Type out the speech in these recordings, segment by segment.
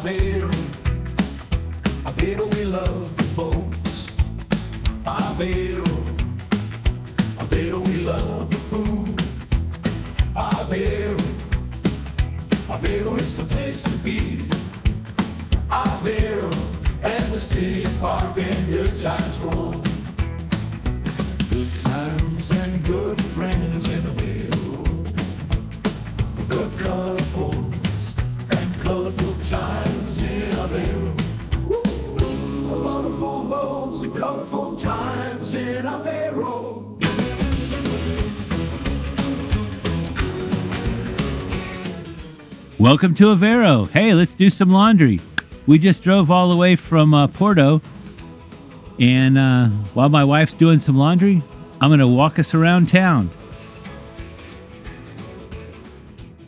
Aveiro, Aveiro, we love the boats. Aveiro, Aveiro, we love the food. Aveiro, Aveiro is the place to be. Aveiro and the city park and good times roll. Good times and good friends in Aveiro. The colorfuls and colorful times in Aveiro. Colorful boats and colorful times in Aveiro. Welcome to Aveiro. Hey, let's do some laundry. We just drove all the way from Porto, and while my wife's doing some laundry, I'm going to walk us around town.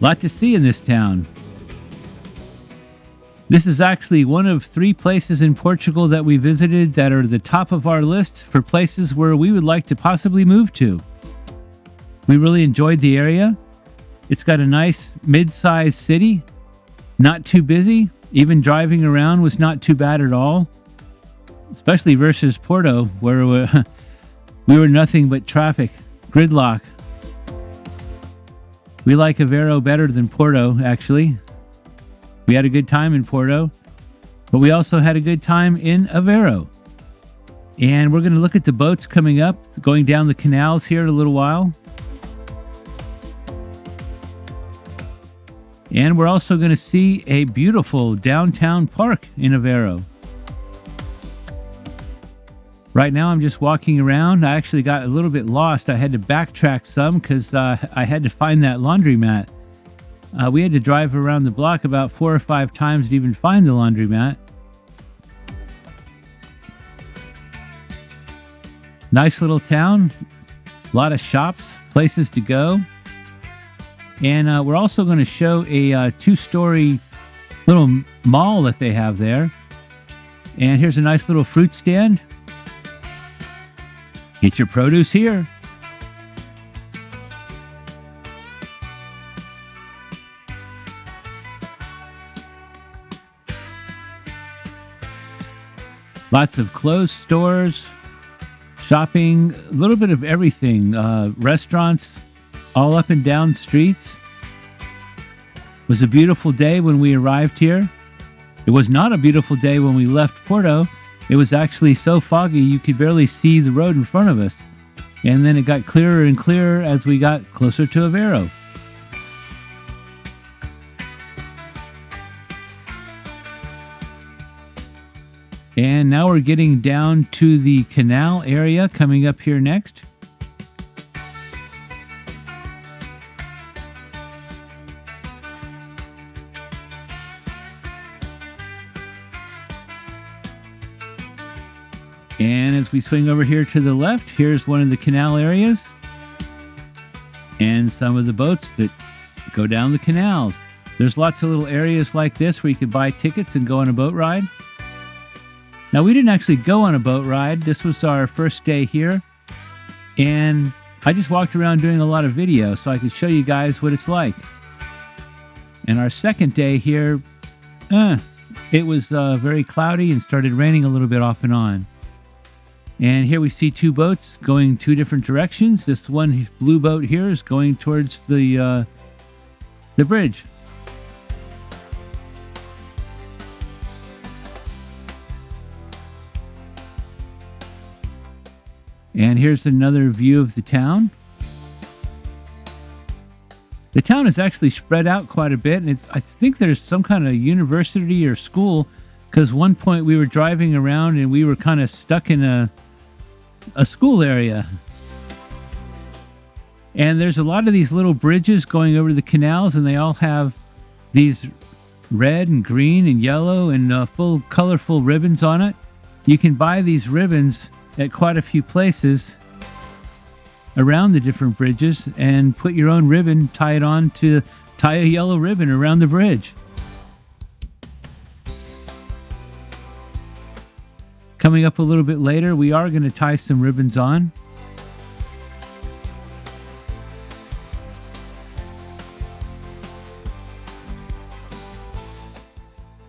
Lot to see in this town. This is actually one of 3 places in Portugal that we visited that are the top of our list for places where we would like to possibly move to. We really enjoyed the area. It's got a nice mid-sized city, not too busy. Even driving around was not too bad at all, especially versus Porto, where we were nothing but traffic, gridlock. We like Aveiro better than Porto, actually. We had a good time in Porto, but we also had a good time in Aveiro. And we're going to look at the boats coming up, going down the canals here in a little while. And we're also going to see a beautiful downtown park in Aveiro. Right now I'm just walking around. I actually got a little bit lost. I had to backtrack some because I had to find that laundromat. We had to drive around the block about 4 or 5 times to even find the laundromat. Nice little town. A lot of shops, places to go. And we're also going to show a 2-story little mall that they have there. And here's a nice little fruit stand. Get your produce here. Lots of clothes stores, shopping, a little bit of everything. Restaurants all up and down streets. It was a beautiful day when we arrived here. It was not a beautiful day when we left Porto. It was actually so foggy you could barely see the road in front of us. And then it got clearer and clearer as we got closer to Aveiro. And now we're getting down to the canal area coming up here next. And as we swing over here to the left, here's one of the canal areas and some of the boats that go down the canals. There's lots of little areas like this where you could buy tickets and go on a boat ride. Now, we didn't actually go on a boat ride. This was our first day here, and I just walked around doing a lot of video so I could show you guys what it's like. And our second day here, it was very cloudy and started raining a little bit off and on. And here we see 2 boats going 2 different directions. This one blue boat here is going towards the bridge. And here's another view of the town. The town is actually spread out quite a bit, and I think there's some kind of university or school, because one point we were driving around and we were kind of stuck in a school area. And there's a lot of these little bridges going over the canals, and they all have these red and green and yellow and full colorful ribbons on it. You can buy these ribbons at quite a few places around the different bridges and put your own ribbon, tie a yellow ribbon around the bridge. Coming up a little bit later, we are going to tie some ribbons on.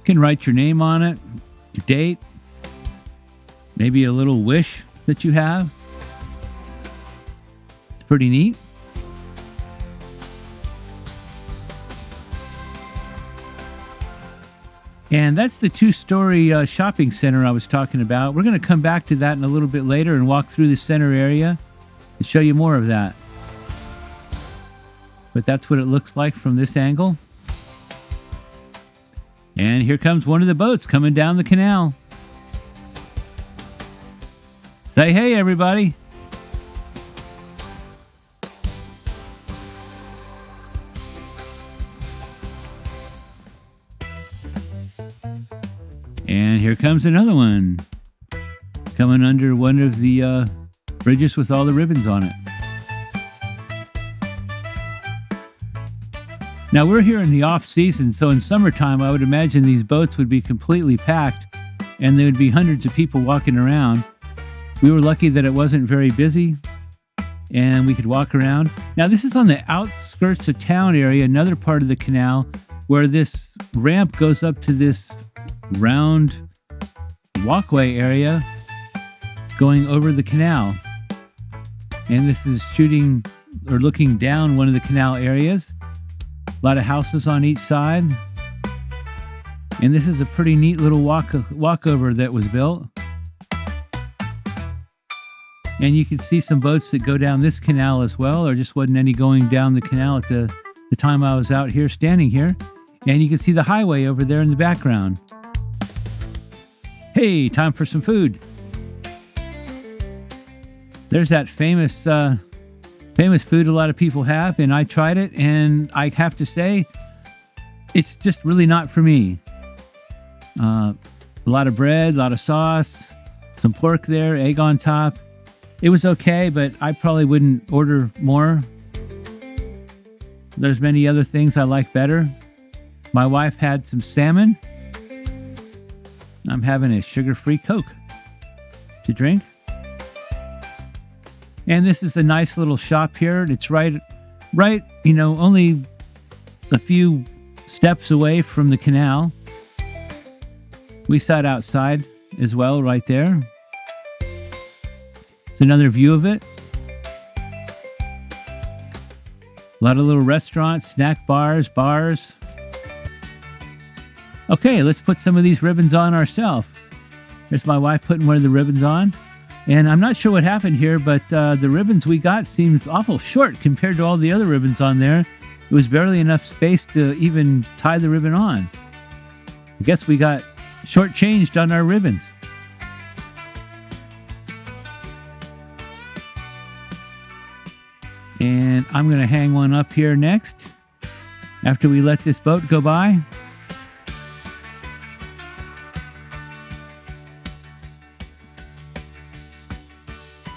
can write your name on it, your date, maybe a little wish that you have. It's pretty neat. And that's the two-story shopping center I was talking about. We're going to come back to that in a little bit later and walk through the center area and show you more of that. But that's what it looks like from this angle. And here comes one of the boats coming down the canal. Say hey, everybody. And here comes another one coming under one of the bridges with all the ribbons on it. Now we're here in the off season, so in summertime I would imagine these boats would be completely packed and there would be hundreds of people walking around. We were lucky that it wasn't very busy and we could walk around. Now this is on the outskirts of town area, another part of the canal where this ramp goes up to this round walkway area going over the canal. And this is shooting or looking down one of the canal areas. A lot of houses on each side. And this is a pretty neat little walkover that was built. And you can see some boats that go down this canal as well. There just wasn't any going down the canal at the time I was out here standing here. And you can see the highway over there in the background. Hey, time for some food. There's that famous food a lot of people have, and I tried it, and I have to say, it's just really not for me. A lot of bread, a lot of sauce, some pork there, egg on top. It was okay, but I probably wouldn't order more. There's many other things I like better. My wife had some salmon. I'm having a sugar-free Coke to drink. And this is a nice little shop here. It's right, only a few steps away from the canal. We sat outside as well, right there. It's another view of it. A lot of little restaurants, snack bars. Okay, let's put some of these ribbons on ourselves. There's my wife putting one of the ribbons on. And I'm not sure what happened here, but the ribbons we got seemed awful short compared to all the other ribbons on there. It was barely enough space to even tie the ribbon on. I guess we got shortchanged on our ribbons. And I'm going to hang one up here next after we let this boat go by.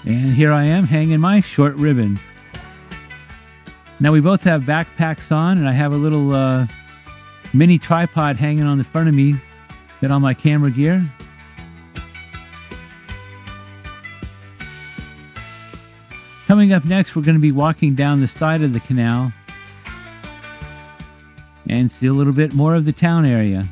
And here I am hanging my short ribbon. Now we both have backpacks on, and I have a little mini tripod hanging on the front of me. Got all my camera gear. Coming up next, we're going to be walking down the side of the canal and see a little bit more of the town area.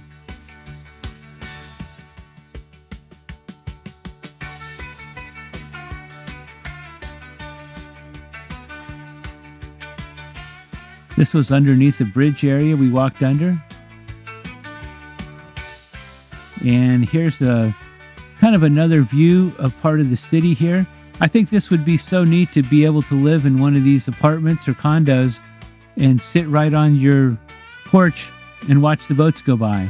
This was underneath the bridge area we walked under. And here's a kind of another view of part of the city here. I think this would be so neat to be able to live in one of these apartments or condos and sit right on your porch and watch the boats go by.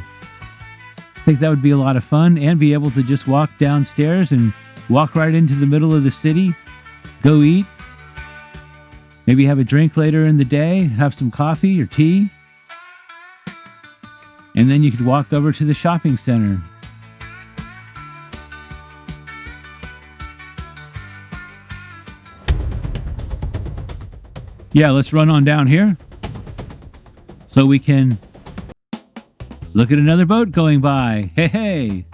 I think that would be a lot of fun, and be able to just walk downstairs and walk right into the middle of the city, go eat, maybe have a drink later in the day, have some coffee or tea, and then you could walk over to the shopping center. Yeah, let's run on down here so we can look at another boat going by. Hey, hey.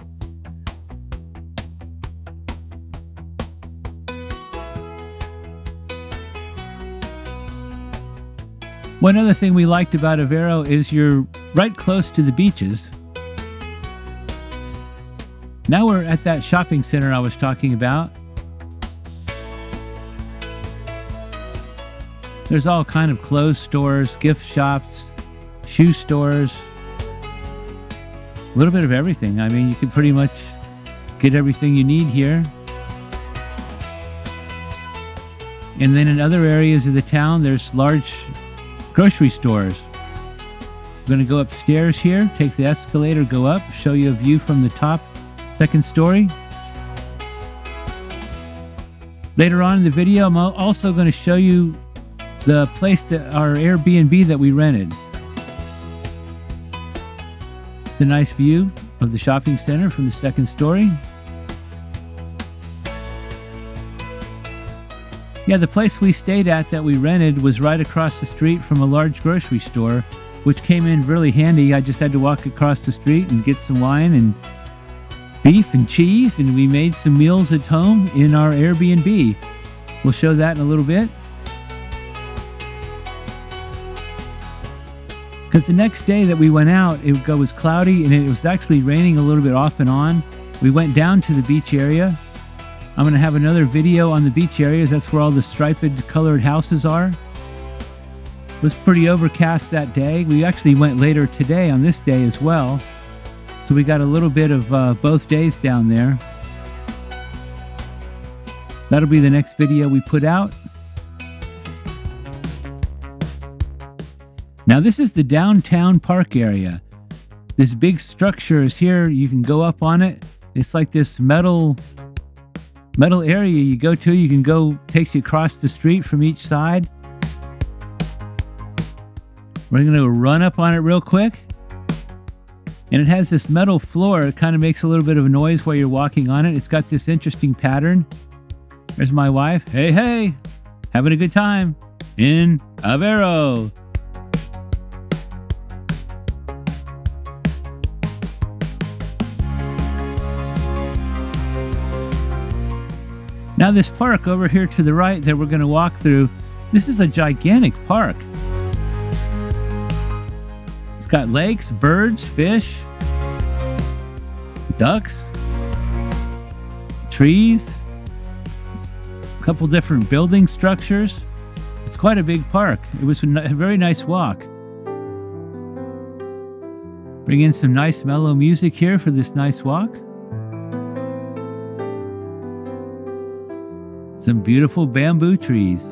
One other thing we liked about Aveiro is you're right close to the beaches. Now we're at that shopping center I was talking about. There's all kind of clothes stores, gift shops, shoe stores, a little bit of everything. I mean, you can pretty much get everything you need here. And then in other areas of the town, there's large grocery stores. I'm going to go upstairs here, take the escalator, go up, show you a view from the top, second story. Later on in the video, I'm also going to show you the place that our Airbnb that we rented. It's a nice view of the shopping center from the second story. Yeah, the place we stayed at that we rented was right across the street from a large grocery store, which came in really handy. I just had to walk across the street and get some wine and beef and cheese, and we made some meals at home in our Airbnb. We'll show that in a little bit. Because the next day that we went out, it was cloudy and it was actually raining a little bit off and on. We went down to the beach area. I'm going to have another video on the beach areas. That's where all the striped colored houses are. It was pretty overcast that day. We actually went later today on this day as well. So we got a little bit of both days down there. That'll be the next video we put out. Now this is the downtown park area. This big structure is here. You can go up on it. It's like this metal area you go to. You can go, takes you across the street from each side. We're going to run up on it real quick. And it has this metal floor. It kind of makes a little bit of a noise while you're walking on it. It's got this interesting pattern. There's my wife. Hey, hey, having a good time in Aveiro. Now this park over here to the right that we're going to walk through, this is a gigantic park. It's got lakes, birds, fish, ducks, trees, a couple different building structures. It's quite a big park. It was a very nice walk. Bring in some nice mellow music here for this nice walk. Some beautiful bamboo trees.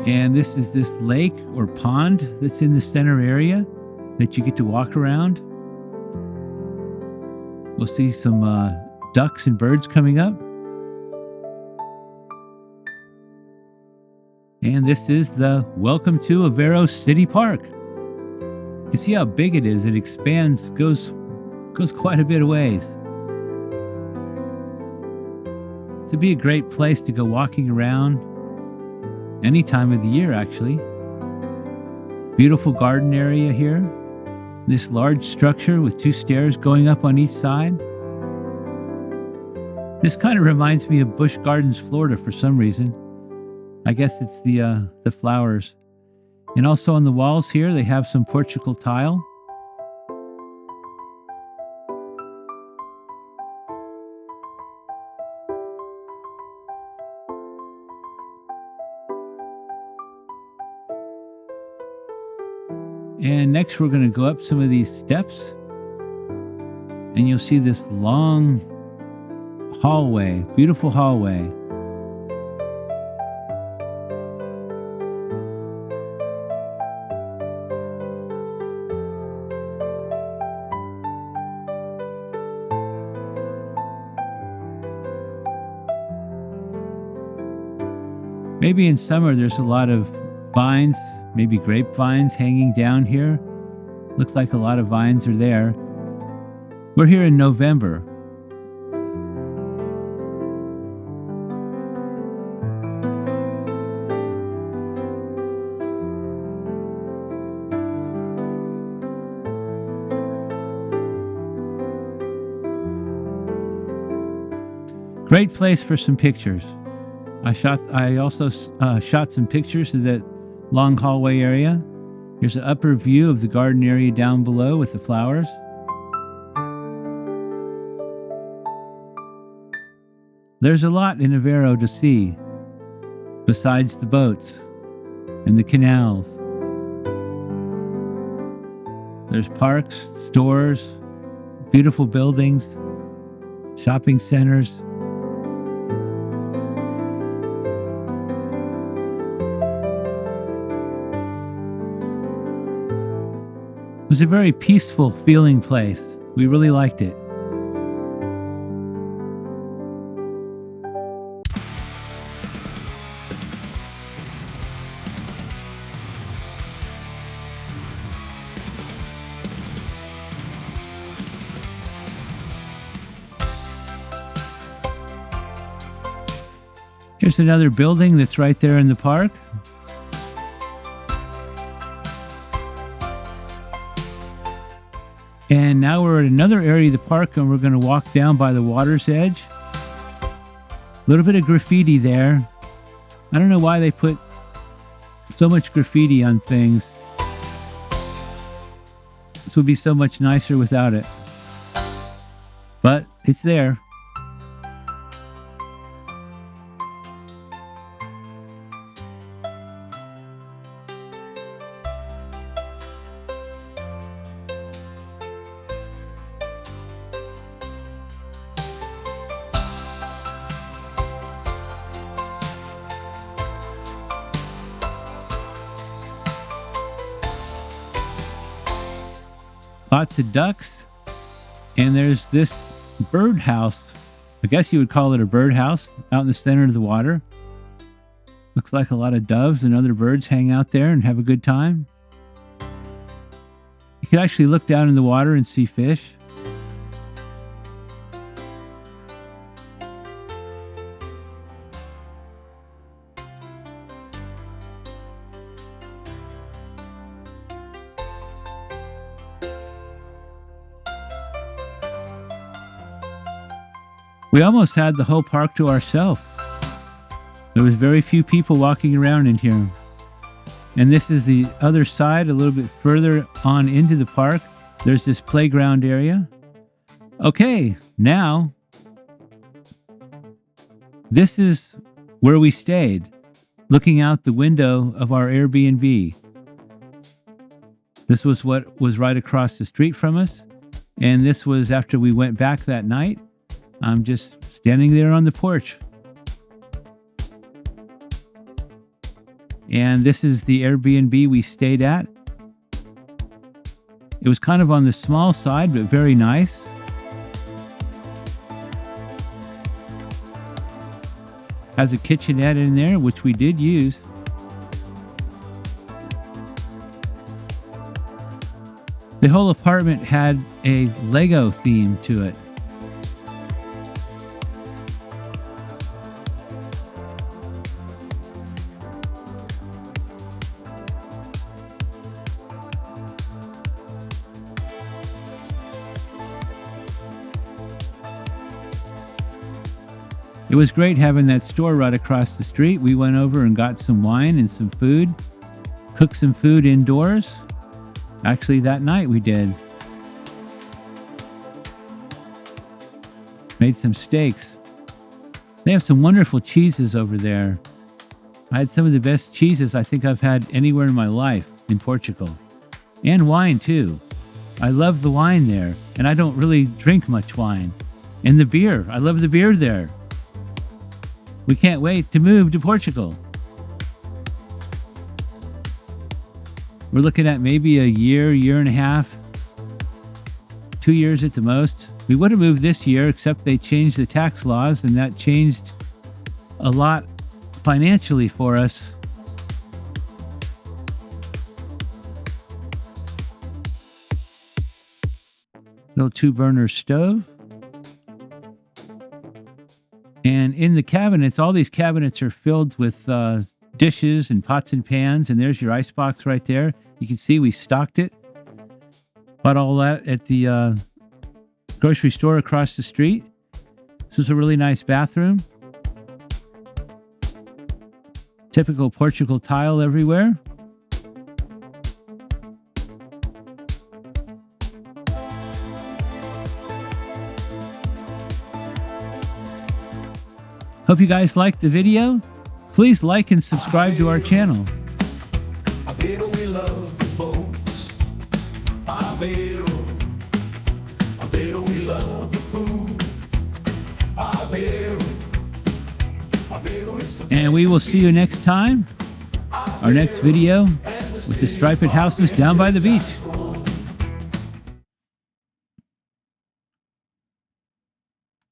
And this is this lake or pond that's in the center area that you get to walk around. We'll see some ducks and birds coming up. And this is the Welcome to Aveiro City Park. You can see how big it is. It expands, goes quite a bit of ways. This would be a great place to go walking around any time of the year, actually. Beautiful garden area here. This large structure with 2 stairs going up on each side. This kind of reminds me of Busch Gardens, Florida for some reason. I guess it's the flowers. And also on the walls here, they have some Portugal tile. And next we're going to go up some of these steps. And you'll see this long hallway, beautiful hallway. Maybe in summer there's a lot of vines, maybe grapevines hanging down here. Looks like a lot of vines are there. We're here in November. Great place for some pictures. I also shot some pictures of long hallway area. Here's an upper view of the garden area down below with the flowers. There's a lot in Aveiro to see, besides the boats and the canals. There's parks, stores, beautiful buildings, shopping centers. It was a very peaceful feeling place. We really liked it. Here's another building that's right there in the park. And now we're at another area of the park and we're going to walk down by the water's edge. A little bit of graffiti there. I don't know why they put so much graffiti on things. This would be so much nicer without it. But it's there. Lots of ducks, and there's this birdhouse. I guess you would call it a birdhouse out in the center of the water. Looks like a lot of doves and other birds hang out there and have a good time. You can actually look down in the water and see fish. We almost had the whole park to ourselves. There was very few people walking around in here. And this is the other side, a little bit further on into the park. There's this playground area. Okay, now, this is where we stayed, looking out the window of our Airbnb. This was what was right across the street from us. And this was after we went back that night. I'm just standing there on the porch. And this is the Airbnb we stayed at. It was kind of on the small side, but very nice. Has a kitchenette in there, which we did use. The whole apartment had a Lego theme to it. It was great having that store right across the street. We went over and got some wine and some food, cooked some food indoors. Actually, that night we did. Made some steaks. They have some wonderful cheeses over there. I had some of the best cheeses I think I've had anywhere in my life in Portugal. And wine too. I love the wine there, and I don't really drink much wine. And the beer. I love the beer there. We can't wait to move to Portugal. We're looking at maybe a year, year and a half, 2 years at the most. We would have moved this year, except they changed the tax laws, and that changed a lot financially for us. Little 2-burner stove. And in the cabinets, all these cabinets are filled with dishes and pots and pans. And there's your icebox right there. You can see we stocked it. Bought all that at the grocery store across the street. This is a really nice bathroom. Typical Portugal tile everywhere. Hope you guys liked the video. Please like and subscribe to our channel. Aveiro, we love the boats. Aveiro, Aveiro, we love the food. Aveiro, Aveiro is the And we will see you next time. Our next video with the striped houses down by the beach.